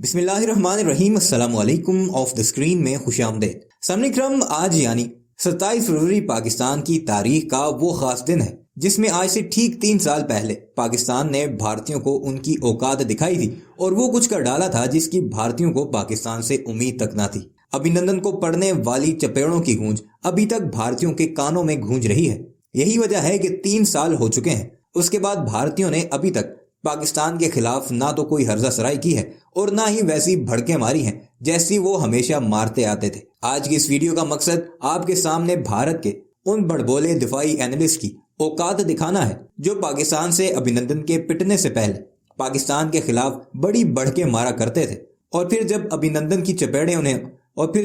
बिस्मिल्लाहिर्रहमानिर्रहीम अस्सलामुअलैकुम of the screen में खुशामदीद। सामने क्रम आज यानी 27 फरवरी पाकिस्तान की तारीख का वो खास दिन है जिसमें आज से ठीक 3 साल पहले पाकिस्तान ने भारतीयों को उनकी औकात दिखाई थी और वो कुछ कर डाला था जिसकी भारतीयों को पाकिस्तान से उम्मीद तक ना थी। अभिनंदन को पढ़ने वाली चपेड़ों की गूंज अभी तक भारतीयों के कानों में गूंज रही है। यही वजह है कि 3 साल हो चुके हैं, उसके बाद भारतीयों ने अभी तक पाकिस्तान के खिलाफ ना तो कोई हर्जा सराई की है और ना ही वैसी भड़के मारी हैं जैसी वो हमेशा मारते आते थे। आज की इस वीडियो का मकसद आपके सामने भारत के उन बड़बोले दिफाई एनालिस्ट की औकात दिखाना है जो पाकिस्तान से अभिनंदन के पिटने से पहले पाकिस्तान के खिलाफ बड़ी बढ़के मारा करते थे और फिर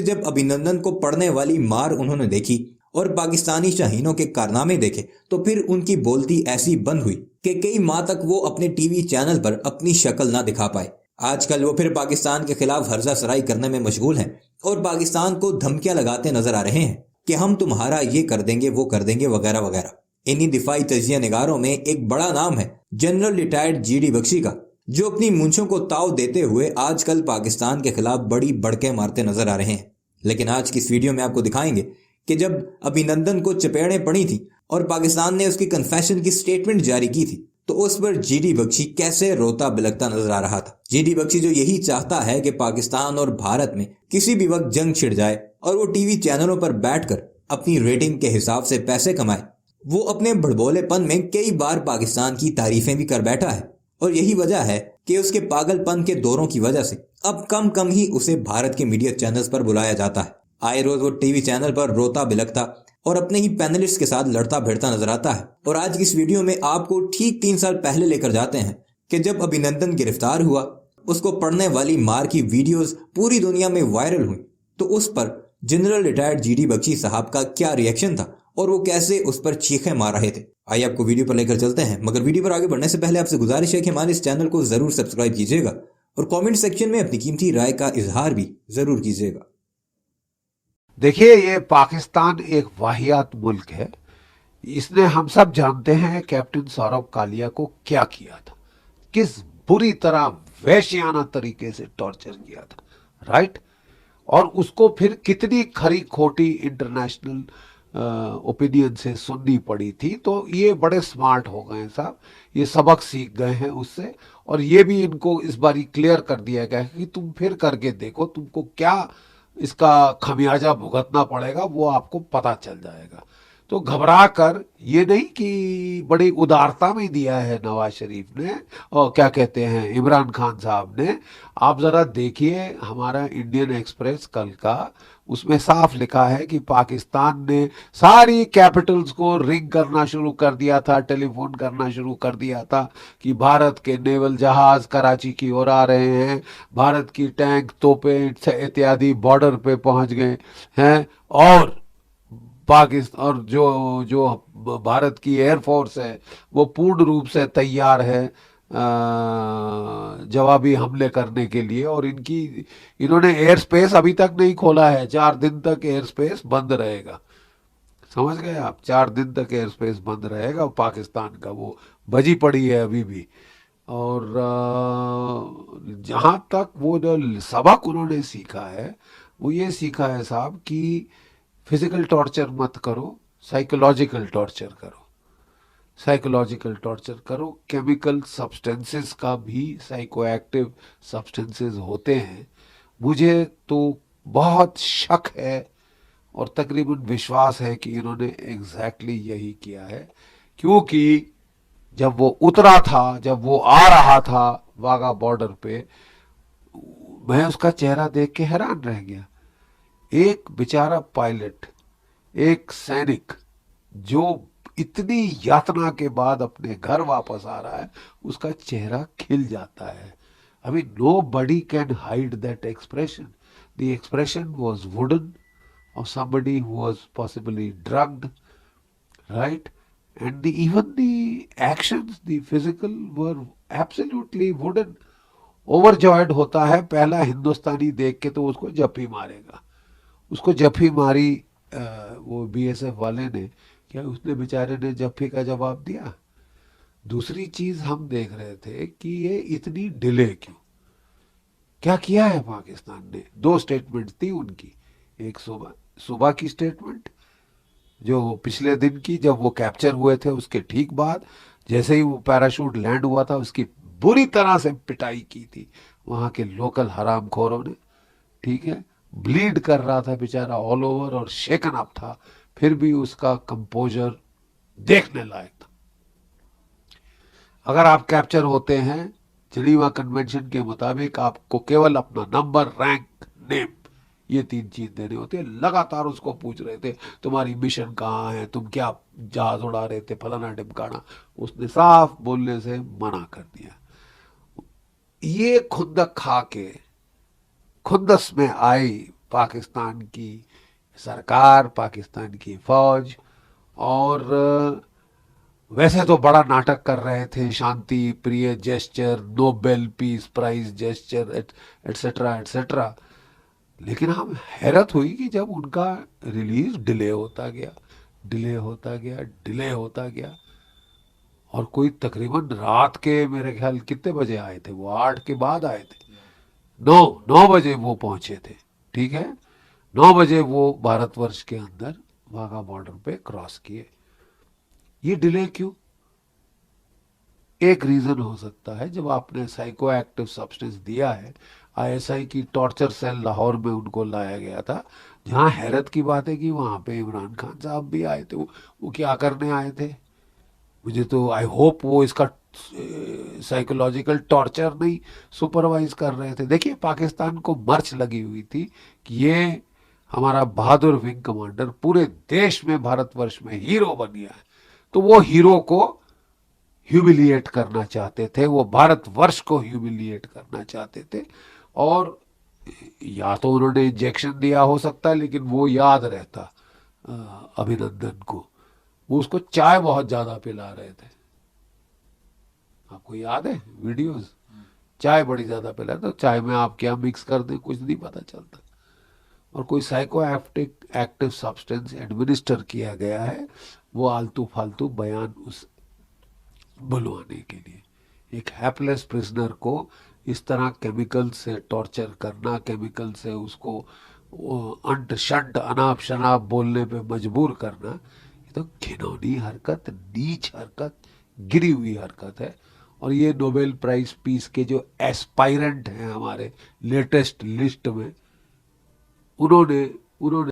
जब अभिनंदन को पड़ने वाली मार उन्होंने देखी और पाकिस्तानी शाहीनों के कारनामे देखे तो फिर उनकी बोलती ऐसी बंद हुई कि कई माह तक वो अपने टीवी चैनल पर अपनी शक्ल ना दिखा पाए। आजकल वो फिर पाकिस्तान के खिलाफ हर्जा सराई करने में मशगूल हैं और पाकिस्तान को धमकियां लगाते नजर आ रहे हैं कि हम तुम्हारा ये कर देंगे वो कर देंगे वगैरह वगैरह। इन्हीं दिफाई तजिया निगारों में एक बड़ा नाम है जनरल रिटायर्ड जीडी बख्शी का, जो अपनी मूंछों को ताव देते हुए आजकल पाकिस्तान के खिलाफ बड़ी बढ़के मारते नजर आ रहे हैं। लेकिन आज की इस वीडियो में आपको दिखाएंगे कि जब अभिनंदन को चपेड़ें पड़ी थी और पाकिस्तान ने उसकी कन्फेशन की स्टेटमेंट जारी की थी तो उस पर जीडी बख्शी कैसे रोता बिलखता नजर आ रहा था। जीडी बख्शी जो यही चाहता है कि पाकिस्तान और भारत में किसी भी वक्त जंग छिड़ जाए और वो टीवी चैनलों पर बैठकर अपनी रेटिंग के हिसाब से पैसे कमाए, वो अपने भड़बोलेपन में कई बार पाकिस्तान की तारीफें भी कर बैठा है और यही वजह है कि उसके पागलपन के दौरों की वजह से अब कम कम ही उसे भारत के मीडिया चैनल्स पर बुलाया जाता है। आए रोज वो टीवी चैनल पर रोता बिलखता और अपने ही पैनलिस्ट के साथ लड़ता भिड़ता नजर आता है। और आज की इस वीडियो में आपको ठीक 3 साल पहले लेकर जाते हैं कि जब अभिनंदन गिरफ्तार हुआ, उसको पड़ने वाली मार की वीडियोस पूरी दुनिया में वायरल हुई तो उस पर जनरल रिटायर्ड जीडी बख्शी साहब का क्या रिएक्शन था और वो कैसे उस पर चीखें मार रहे थे। आइए आपको वीडियो पर लेकर चलते हैं, मगर वीडियो पर आगे बढ़ने से पहले आपसे गुजारिश है कि हमारे इस चैनल को जरूर सब्सक्राइब कीजिएगा और कॉमेंट सेक्शन में अपनी कीमती राय का इजहार भी जरूर कीजिएगा। देखिए, ये पाकिस्तान एक वाहियात मुल्क है। इसने, हम सब जानते हैं कैप्टन सौरभ कालिया को क्या किया था, किस बुरी तरह वैश्याना तरीके से टॉर्चर किया था, राइट। और उसको फिर कितनी खरी खोटी इंटरनेशनल ओपिनियन से सुननी पड़ी थी। तो ये बड़े स्मार्ट हो गए साहब, ये सबक सीख गए हैं उससे। और ये भी इनको इस बारी क्लियर कर दिया गया है कि तुम फिर करके देखो, तुमको क्या इसका खमियाजा भुगतना पड़ेगा वो आपको पता चल जाएगा। तो घबरा कर, ये नहीं कि बड़ी उदारता में दिया है नवाज शरीफ ने और क्या कहते हैं इमरान खान साहब ने। आप जरा देखिए हमारा इंडियन एक्सप्रेस कल का, उसमें साफ लिखा है कि पाकिस्तान ने सारी कैपिटल्स को रिंग करना शुरू कर दिया था, टेलीफोन करना शुरू कर दिया था कि भारत के नेवल जहाज कराची की ओर आ रहे हैं, भारत की टैंक तोपें इत्यादि बॉर्डर पे पहुंच गए हैं। और पाकिस्तान और जो जो भारत की एयरफोर्स है वो पूर्ण रूप से तैयार है जवाबी हमले करने के लिए। और इन्होंने एयर स्पेस अभी तक नहीं खोला है, 4 दिन तक एयर स्पेस बंद रहेगा। समझ गए आप, 4 दिन तक एयर स्पेस बंद रहेगा पाकिस्तान का, वो बजी पड़ी है अभी भी। और जहां तक वो जो सबक उन्होंने सीखा है वो ये सीखा है साहब कि फिजिकल टॉर्चर मत करो, साइकोलॉजिकल टॉर्चर करो। साइकोलॉजिकल टॉर्चर करो। केमिकल सब्सटेंसेस का भी साइको एक्टिव सब्सटेंसेस होते हैं। मुझे तो बहुत शक है और तकरीबन विश्वास है कि इन्होंने एग्जैक्टली यही किया है, क्योंकि जब वो उतरा था, जब वो आ रहा था वाघा बॉर्डर पे, मैं उसका चेहरा देख के हैरान रह गया। एक बेचारा पायलट, एक सैनिक जो इतनी यातना के बाद अपने घर वापस आ रहा है, उसका चेहरा खिल जाता है। I mean, nobody can hide that expression. The expression was wooden of somebody who was possibly drugged, right? And even the actions, the physical, were absolutely wooden. Overjoyed होता है पहला हिंदुस्तानी देख के तो उसको जप्पी मारेगा। उसको जप्पी मारी वो बीएसएफ वाले ने, क्या उसने बेचारे ने जप्पी का जवाब दिया? दूसरी चीज हम देख रहे थे कि ये इतनी डिले क्यों, क्या किया है पाकिस्तान ने? दो स्टेटमेंट थी उनकी, एक सुबह सुबह की स्टेटमेंट जो पिछले दिन की, जब वो कैप्चर हुए थे उसके ठीक बाद, जैसे ही वो पैराशूट लैंड हुआ था उसकी बुरी तरह से पिटाई की थी वहां के लोकल हरामखोरों ने, ठीक है। ब्लीड कर रहा था बेचारा ऑल ओवर और शेकन अप था, फिर भी उसका कंपोजर देखने लायक था। अगर आप कैप्चर होते हैं, जिनीवा कन्वेंशन के मुताबिक आपको केवल अपना नंबर, रैंक, नेम, ये तीन चीज देने होते हैं। लगातार उसको पूछ रहे थे तुम्हारी मिशन कहाँ है, तुम क्या जहाज उड़ा रहे थे, फलाना ढिमकाना। उसने साफ बोलने से मना कर दिया। ये खुंदक खा के खुंदस में आई पाकिस्तान की सरकार, पाकिस्तान की फौज। और वैसे तो बड़ा नाटक कर रहे थे, शांति प्रिय gesture, Nobel peace prize gesture, etcetera etcetera. लेकिन हम हैरत हुई कि जब उनका रिलीज डिले होता गया, डिले होता गया, डिले होता गया, और कोई तकरीबन रात के, मेरे ख्याल कितने बजे आए थे वो, 8 के बाद आए थे, 9 बजे वो पहुंचे थे, ठीक है। 9 बजे वो भारतवर्ष के अंदर वाघा बॉर्डर पे क्रॉस किए। ये डिले क्यों? एक रीजन हो सकता है, जब आपने साइको एक्टिव सब्सटेंस दिया है, आईएसआई की टॉर्चर सेल लाहौर में उनको लाया गया था। जहां हैरत की बात है कि वहां पे इमरान खान साहब भी आए थे। वो क्या करने आए थे? मुझे तो आई होप वो इसका साइकोलॉजिकल टॉर्चर नहीं सुपरवाइज कर रहे थे। देखिए, पाकिस्तान को मर्च लगी हुई थी कि ये हमारा बहादुर विंग कमांडर पूरे देश में, भारतवर्ष में हीरो बन गया है। तो वो हीरो को ह्यूमिलिएट करना चाहते थे, वो भारतवर्ष को ह्यूमिलिएट करना चाहते थे। और या तो उन्होंने इंजेक्शन दिया हो सकता है, लेकिन वो याद रहता अभिनंदन को, वो उसको चाय बहुत ज्यादा पिला रहे थे। आपको याद है वीडियोस? चाय बड़ी ज्यादा पिला, तो चाय में आप क्या मिक्स कर दें कुछ नहीं पता चलता। और कोई साइको एक्टिव सब्सटेंस एडमिनिस्टर किया गया है, वो आलतू फालतू बयान उस बुलवाने के लिए। एक हैपलेस प्रिजनर को इस तरह केमिकल से टॉर्चर करना, केमिकल से उसको अंट शंट अनाप शनाप बोलने पे मजबूर करना, ये तो घिनौनी हरकत, नीच हरकत, गिरी हुई हरकत है। और ये नोबेल प्राइज पीस के जो एस्पायरेंट हैं हमारे लेटेस्ट लिस्ट में, उन्होंने उन्होंने